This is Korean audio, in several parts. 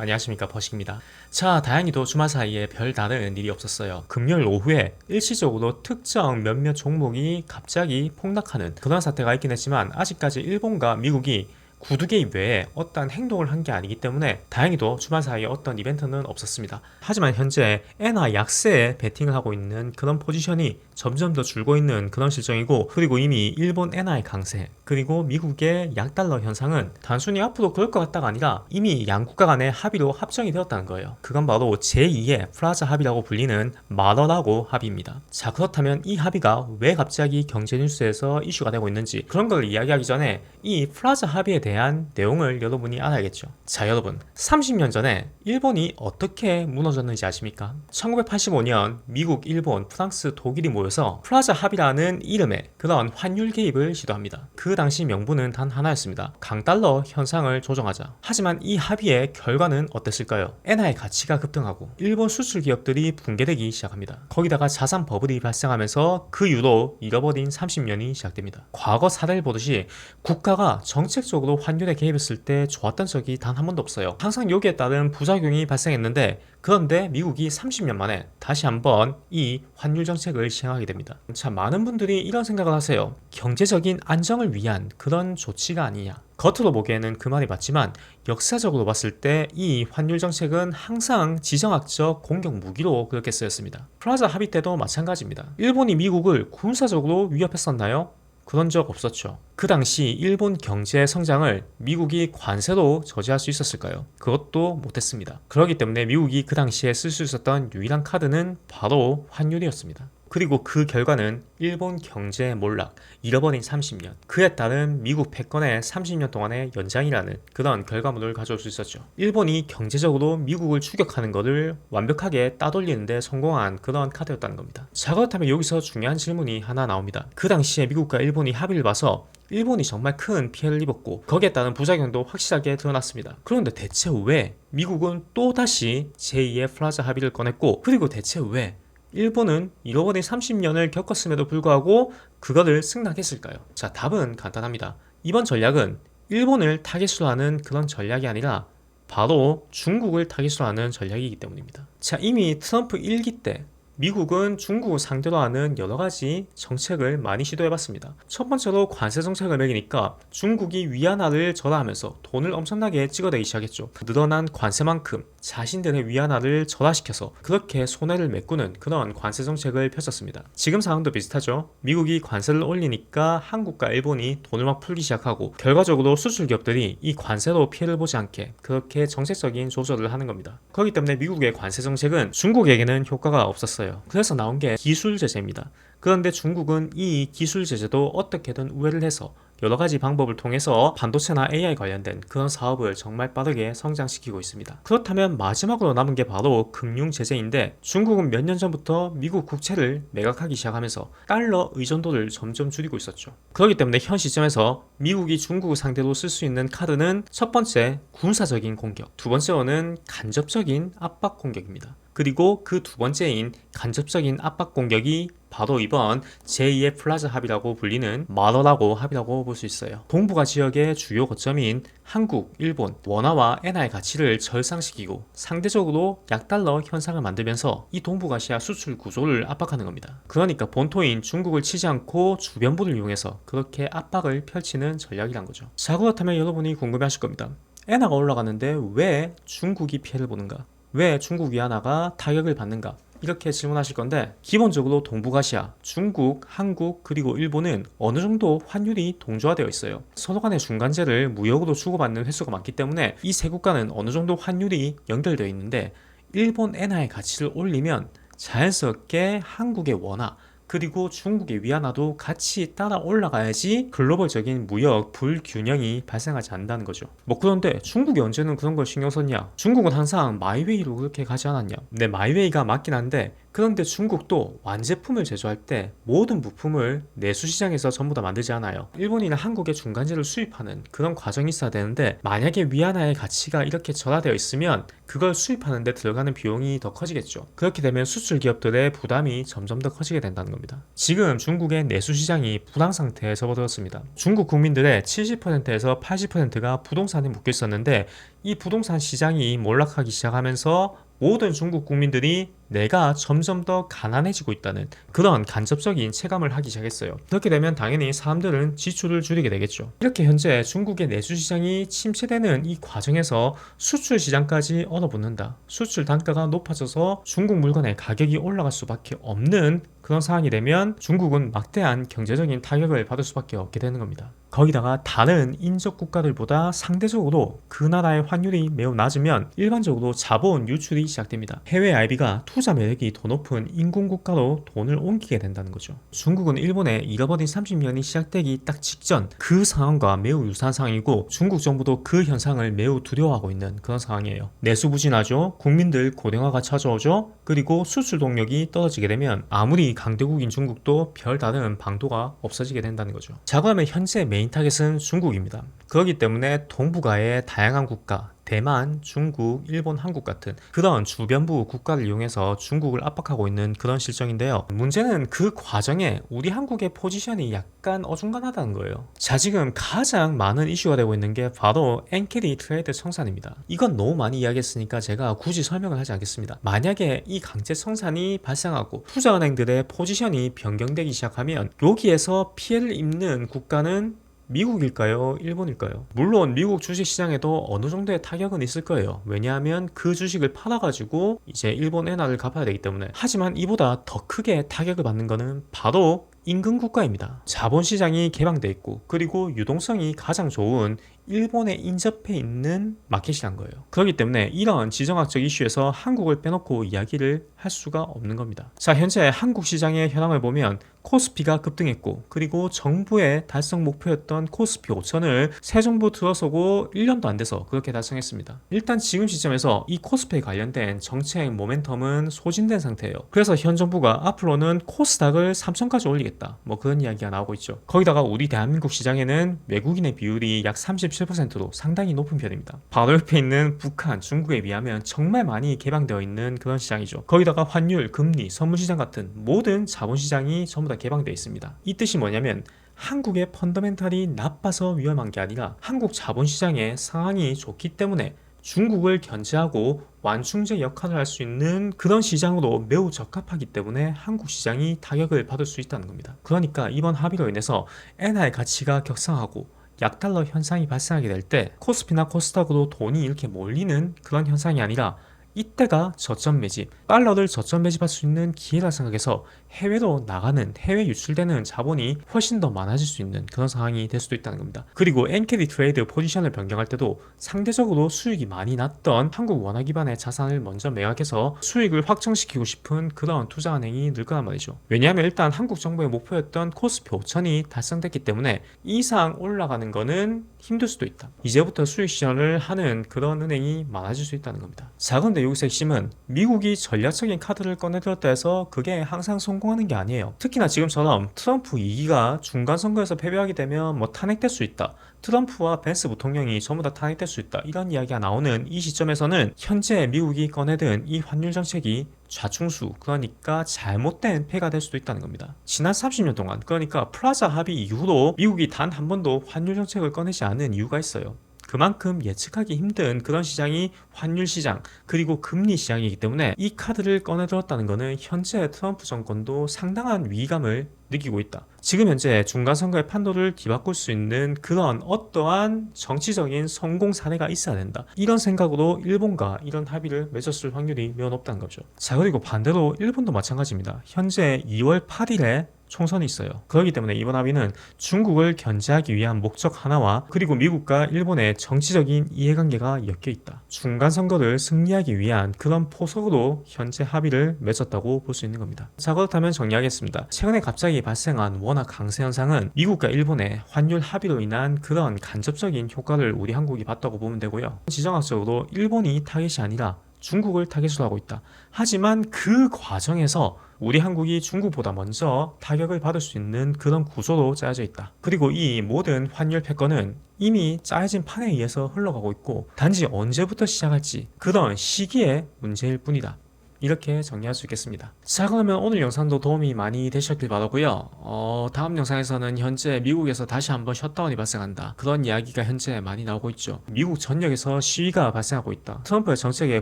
안녕하십니까, 버식입니다. 자, 다행히도 주말 사이에 별다른 일이 없었어요. 금요일 오후에 일시적으로 특정 몇몇 종목이 갑자기 폭락하는 그런 사태가 있긴 했지만 아직까지 일본과 미국이 구두개 외에 어떠한 행동을 한 게 아니기 때문에 다행히도 주말 사이에 어떤 이벤트는 없었습니다. 하지만 현재 엔화 약세에 베팅을 하고 있는 그런 포지션이 점점 더 줄고 있는 그런 실정이고, 그리고 이미 일본 엔화의 강세 그리고 미국의 약달러 현상은 단순히 앞으로 그럴 것 같다가 아니라 이미 양국가 간의 합의로 합정이 되었다는 거예요. 그건 바로 제2의 플라자 합의라고 불리는 마더라고 합의입니다. 자, 그렇다면 이 합의가 왜 갑자기 경제 뉴스에서 이슈가 되고 있는지, 그런 걸 이야기하기 전에 이 플라자 합의에 대한 내용을 여러분이 알아야겠죠. 자, 여러분, 30년 전에 일본이 어떻게 무너졌는지 아십니까? 1985년 미국, 일본, 프랑스, 독일이 모여서 플라자 합의라는 이름의 그런 환율 개입을 시도합니다. 그 당시 명분은 단 하나였습니다. 강달러 현상을 조정하자. 하지만 이 합의의 결과는 어땠을까요? 엔화의 가치가 급등하고 일본 수출 기업들이 붕괴되기 시작합니다. 거기다가 자산 버블이 발생하면서 그 이후로 잃어버린 30년이 시작됩니다. 과거 사례를 보듯이 국가가 정책적으로 환율에 개입했을 때 좋았던 적이 단 한 번도 없어요. 항상 여기에 따른 부작용이 발생했는데, 그런데 미국이 30년 만에 다시 한번 이 환율 정책을 시행하게 됩니다. 자, 많은 분들이 이런 생각을 하세요. 경제적인 안정을 위한 그런 조치가 아니냐. 겉으로 보기에는 그 말이 맞지만 역사적으로 봤을 때 이 환율 정책은 항상 지정학적 공격 무기로 그렇게 쓰였습니다. 플라자 합의 때도 마찬가지입니다. 일본이 미국을 군사적으로 위협했었나요? 그런 적 없었죠. 그 당시 일본 경제 성장을 미국이 관세로 저지할 수 있었을까요? 그것도 못했습니다. 그렇기 때문에 미국이 그 당시에 쓸 수 있었던 유일한 카드는 바로 환율이었습니다. 그리고 그 결과는 일본 경제 몰락, 잃어버린 30년, 그에 따른 미국 패권의 30년 동안의 연장이라는 그런 결과물을 가져올 수 있었죠. 일본이 경제적으로 미국을 추격하는 것을 완벽하게 따돌리는데 성공한 그런 카드였다는 겁니다. 자, 그렇다면 여기서 중요한 질문이 하나 나옵니다. 그 당시에 미국과 일본이 합의를 봐서 일본이 정말 큰 피해를 입었고 거기에 따른 부작용도 확실하게 드러났습니다. 그런데 대체 왜 미국은 또다시 제2의 플라자 합의를 꺼냈고, 그리고 대체 왜 일본은 잃어버린 30년을 겪었음에도 불구하고 그거를 승낙했을까요? 자, 답은 간단합니다. 이번 전략은 일본을 타깃으로 하는 그런 전략이 아니라 바로 중국을 타깃으로 하는 전략이기 때문입니다. 자, 이미 트럼프 1기 때 미국은 중국을 상대로 하는 여러 가지 정책을 많이 시도해봤습니다. 첫 번째로 관세 정책을 매기니까 중국이 위안화를 절하하면서 돈을 엄청나게 찍어내기 시작했죠. 늘어난 관세만큼 자신들의 위안화를 절하시켜서 그렇게 손해를 메꾸는 그런 관세 정책을 펼쳤습니다. 지금 상황도 비슷하죠. 미국이 관세를 올리니까 한국과 일본이 돈을 막 풀기 시작하고 결과적으로 수출 기업들이 이 관세로 피해를 보지 않게 그렇게 정책적인 조절을 하는 겁니다. 그렇기 때문에 미국의 관세 정책은 중국에게는 효과가 없었어요. 그래서 나온 게 기술 제재입니다. 그런데 중국은 이 기술 제재도 어떻게든 우회를 해서 여러 가지 방법을 통해서 반도체나 AI 관련된 그런 사업을 정말 빠르게 성장시키고 있습니다. 그렇다면 마지막으로 남은 게 바로 금융 제재인데, 중국은 몇 년 전부터 미국 국채를 매각하기 시작하면서 달러 의존도를 점점 줄이고 있었죠. 그렇기 때문에 현 시점에서 미국이 중국을 상대로 쓸 수 있는 카드는 첫 번째 군사적인 공격, 두 번째로는 간접적인 압박 공격입니다. 그리고 그 두 번째인 간접적인 압박 공격이 바로 이번 제2의 플라자 합의라고 불리는 마더라고 합의라고 볼 수 있어요. 동북아 지역의 주요 거점인 한국, 일본, 원화와 엔화의 가치를 절상시키고 상대적으로 약달러 현상을 만들면서 이 동북아시아 수출 구조를 압박하는 겁니다. 그러니까 본토인 중국을 치지 않고 주변부를 이용해서 그렇게 압박을 펼치는 전략이란 거죠. 자, 그렇다면 여러분이 궁금해하실 겁니다. 엔화가 올라가는데 왜 중국이 피해를 보는가? 왜 중국 위안화가 타격을 받는가? 이렇게 질문하실 건데, 기본적으로 동북아시아, 중국, 한국, 그리고 일본은 어느 정도 환율이 동조화되어 있어요. 서로 간의 중간재를 무역으로 주고받는 횟수가 많기 때문에 이 세 국가는 어느 정도 환율이 연결되어 있는데, 일본 엔화의 가치를 올리면 자연스럽게 한국의 원화, 그리고 중국의 위안화도 같이 따라 올라가야지 글로벌적인 무역 불균형이 발생하지 않는다는 거죠. 그런데 중국이 언제는 그런 걸 신경 썼냐? 중국은 항상 마이웨이로 그렇게 가지 않았냐? 네, 마이웨이가 맞긴 한데 그런데 중국도 완제품을 제조할 때 모든 부품을 내수 시장에서 전부 다 만들지 않아요. 일본이나 한국에 중간재를 수입하는 그런 과정이 있어야 되는데, 만약에 위안화의 가치가 이렇게 절하되어 있으면 그걸 수입하는 데 들어가는 비용이 더 커지겠죠. 그렇게 되면 수출 기업들의 부담이 점점 더 커지게 된다는 겁니다. 지금 중국의 내수 시장이 불황 상태에 접어들었습니다. 중국 국민들의 70%에서 80%가 부동산에 묶여 있었는데, 이 부동산 시장이 몰락하기 시작하면서 모든 중국 국민들이 내가 점점 더 가난해지고 있다는 그런 간접적인 체감을 하기 시작했어요. 그렇게 되면 당연히 사람들은 지출을 줄이게 되겠죠. 이렇게 현재 중국의 내수 시장이 침체되는 이 과정에서 수출 시장까지 얼어붙는다. 수출 단가가 높아져서 중국 물건의 가격이 올라갈 수밖에 없는 그런 상황이 되면 중국은 막대한 경제적인 타격을 받을 수밖에 없게 되는 겁니다. 거기다가 다른 인접 국가들보다 상대적으로 그 나라의 환율이 매우 낮으면 일반적으로 자본 유출이 시작됩니다. 해외 IB가 투자 매력이 더 높은 인공 국가로 돈을 옮기게 된다는 거죠. 중국은 일본의 잃어버린 30년이 시작되기 딱 직전 그 상황과 매우 유사한 상황이고, 중국 정부도 그 현상을 매우 두려워하고 있는 그런 상황이에요. 내수 부진하죠. 국민들 고령화가 찾아오죠. 그리고 수출 동력이 떨어지게 되면 아무리 강대국인 중국도 별다른 방도가 없어지게 된다는 거죠. 자, 그러면 현재 메인 타겟은 중국입니다. 그렇기 때문에 동북아의 다양한 국가, 대만, 중국, 일본, 한국 같은 그런 주변부 국가를 이용해서 중국을 압박하고 있는 그런 실정인데요. 문제는 그 과정에 우리 한국의 포지션이 약간 어중간하다는 거예요. 자, 지금 가장 많은 이슈가 되고 있는 게 바로 엔캐리 트레이드 청산입니다. 이건 너무 많이 이야기했으니까 제가 굳이 설명을 하지 않겠습니다. 만약에 이 강제 청산이 발생하고 투자은행들의 포지션이 변경되기 시작하면 여기에서 피해를 입는 국가는 미국일까요? 일본일까요? 물론 미국 주식시장에도 어느 정도의 타격은 있을 거예요. 왜냐하면 그 주식을 팔아가지고 이제 일본 엔화를 갚아야 되기 때문에. 하지만 이보다 더 크게 타격을 받는 거는 바로 인근 국가입니다. 자본시장이 개방돼 있고, 그리고 유동성이 가장 좋은 일본에 인접해 있는 마켓이란 거예요. 그렇기 때문에 이런 지정학적 이슈에서 한국을 빼놓고 이야기를 할 수가 없는 겁니다. 자, 현재 한국 시장의 현황을 보면 코스피가 급등했고, 그리고 정부의 달성 목표였던 코스피 5천을 새 정부 들어서고 1년도 안 돼서 그렇게 달성했습니다. 일단 지금 시점에서 이 코스피에 관련된 정책 모멘텀은 소진된 상태예요. 그래서 현 정부가 앞으로는 코스닥을 3천까지 올리겠다, 뭐 그런 이야기가 나오고 있죠. 거기다가 우리 대한민국 시장에는 외국인의 비율이 약 37%로 상당히 높은 편입니다. 바로 옆에 있는 북한, 중국에 비하면 정말 많이 개방되어 있는 그런 시장이죠. 거기다가 환율, 금리, 선물시장 같은 모든 자본시장이 전부 다 개방되어 있습니다. 이 뜻이 뭐냐면 한국의 펀더멘탈이 나빠서 위험한 게 아니라 한국 자본시장의 상황이 좋기 때문에 중국을 견제하고 완충제 역할을 할 수 있는 그런 시장으로 매우 적합하기 때문에 한국 시장이 타격을 받을 수 있다는 겁니다. 그러니까 이번 합의로 인해서 엔화의 가치가 격상하고 약달러 현상이 발생하게 될 때 코스피나 코스닥으로 돈이 이렇게 몰리는 그런 현상이 아니라 이때가 저점 매집, 달러를 저점 매집할 수 있는 기회라 생각해서 해외로 나가는, 해외 유출되는 자본이 훨씬 더 많아질 수 있는 그런 상황이 될 수도 있다는 겁니다. 그리고 엔캐리 트레이드 포지션을 변경할 때도 상대적으로 수익이 많이 났던 한국 원화 기반의 자산을 먼저 매각해서 수익을 확정시키고 싶은 그런 투자은행이 늘 거란 말이죠. 왜냐하면 일단 한국 정부의 목표였던 코스피 5천이 달성됐기 때문에 이상 올라가는 거는 힘들 수도 있다. 이제부터 수익 실현을 하는 그런 은행이 많아질 수 있다는 겁니다. 자, 그런데 여기서 핵심은 미국이 전략적인 카드를 꺼내들었다 해서 그게 항상 성공하는 게 아니에요. 특히나 지금처럼 트럼프 2기가 중간선거에서 패배하게 되면 뭐 탄핵될 수 있다, 트럼프와 벤스 부통령이 전부 다 탄핵될 수 있다, 이런 이야기가 나오는 이 시점에서는 현재 미국이 꺼내든 이 환율 정책이 좌충수, 그러니까 잘못된 패가 될 수도 있다는 겁니다. 지난 30년 동안, 그러니까 플라자 합의 이후로 미국이 단 한 번도 환율 정책을 꺼내지 않은 이유가 있어요. 그만큼 예측하기 힘든 그런 시장이 환율 시장, 그리고 금리 시장이기 때문에 이 카드를 꺼내들었다는 것은 현재 트럼프 정권도 상당한 위기감을 느끼고 있다. 지금 현재 중간선거의 판도를 뒤바꿀 수 있는 그런 어떠한 정치적인 성공 사례가 있어야 된다, 이런 생각으로 일본과 이런 합의를 맺었을 확률이 매우 높다는 거죠. 자, 그리고 반대로 일본도 마찬가지입니다. 현재 2월 8일에 총선이 있어요. 그렇기 때문에 이번 합의는 중국을 견제하기 위한 목적 하나와 그리고 미국과 일본의 정치적인 이해관계가 엮여 있다, 중간 선거를 승리하기 위한 그런 포석으로 현재 합의를 맺었다고 볼 수 있는 겁니다. 자, 그렇다면 정리하겠습니다. 최근에 갑자기 발생한 원화 강세 현상은 미국과 일본의 환율 합의로 인한 그런 간접적인 효과를 우리 한국이 봤다고 보면 되고요. 지정학적으로 일본이 타겟이 아니라 중국을 타겟으로 하고 있다. 하지만 그 과정에서 우리 한국이 중국보다 먼저 타격을 받을 수 있는 그런 구조로 짜여져 있다. 그리고 이 모든 환율 패권은 이미 짜여진 판에 의해서 흘러가고 있고 단지 언제부터 시작할지 그런 시기의 문제일 뿐이다. 이렇게 정리할 수 있겠습니다. 자, 그러면 오늘 영상도 도움이 많이 되셨길 바라고요. 다음 영상에서는 현재 미국에서 다시 한번 셧다운이 발생한다. 그런 이야기가 현재 많이 나오고 있죠. 미국 전역에서 시위가 발생하고 있다. 트럼프의 정책에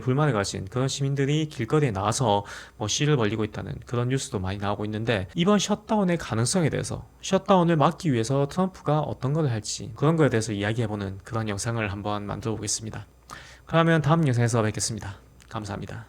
불만을 가진 그런 시민들이 길거리에 나와서 시위를 벌이고 있다는 그런 뉴스도 많이 나오고 있는데 이번 셧다운의 가능성에 대해서 셧다운을 막기 위해서 트럼프가 어떤 걸 할지 그런 거에 대해서 이야기해보는 그런 영상을 한번 만들어 보겠습니다. 그러면 다음 영상에서 뵙겠습니다. 감사합니다.